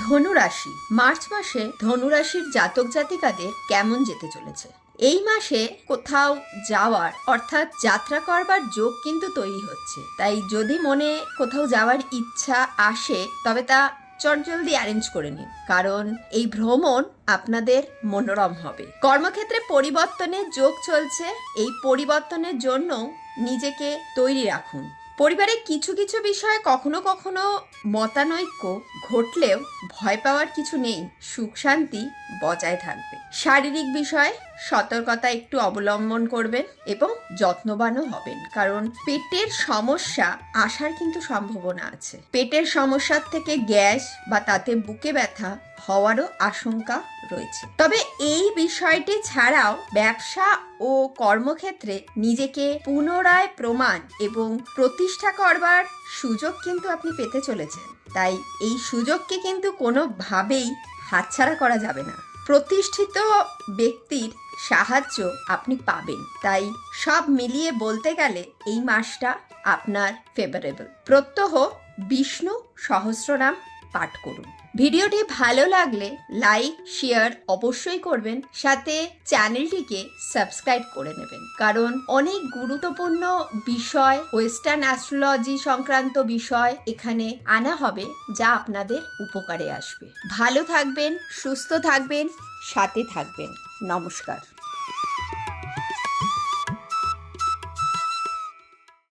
ধনুরাশি। মার্চ মাসে ধনুরাশির জাতক জাতিকাদের কেমন যেতে চলেছে? এই মাসে কোথাও যাওয়ার অর্থাৎ যাত্রা করবার যোগ কিন্তু তৈরি হচ্ছে। তাই যদি মনে কোথাও যাওয়ার ইচ্ছা আসে তবে তা চটজলদি অ্যারেঞ্জ করে নিন, কারণ এই ভ্রমণ আপনাদের মনোরম হবে। কর্মক্ষেত্রে পরিবর্তনের যোগ চলছে। এই পরিবর্তনের জন্য নিজেকে তৈরি রাখুন। পরিবারে কিছু কিছু বিষয়ে কখনো কখনো মতানৈক্য ঘটলেও ভয় পাওয়ার কিছু নেই, সুখ শান্তি বজায় থাকবে। শারীরিক বিষয়ে সতর্কতা একটু অবলম্বন করবেন এবং যত্নবানও হবেন, কারণ পেটের সমস্যা আসার কিন্তু সম্ভাবনা আছে। পেটের সমস্যার থেকে গ্যাস বা তাতে বুকে ব্যথা হওয়ারও আশঙ্কা রয়েছে। তবে এই বিষয়টি ছাড়াও ব্যবসা ও কর্মক্ষেত্রে নিজেকে পুনরায় প্রমাণ এবং প্রতিষ্ঠা করবার সুযোগ কিন্তু আপনি পেতে চলেছেন। তাই এই সুযোগকে কিন্তু কোনোভাবেই হাতছাড়া করা যাবে না। প্রতিষ্ঠিত ব্যক্তির সাহায্য আপনি পাবেন। তাই সব মিলিয়ে বলতে গেলে এই মাসটা আপনার ফেভারেবল। প্রত্যহ বিষ্ণু সহস্রনাম পাঠ করুন। ভিডিওটি ভালো লাগলে লাইক শেয়ার অবশ্যই করবেন, সাথে চ্যানেলটিকে সাবস্ক্রাইব করে নেবেন, কারণ অনেক গুরুত্বপূর্ণ বিষয়, ওয়েস্টার্ন অ্যাস্ট্রোলজি সংক্রান্ত বিষয় এখানে আনা হবে যা আপনাদের উপকারে আসবে। ভালো থাকবেন, সুস্থ থাকবেন, সাথে থাকবেন। নমস্কার।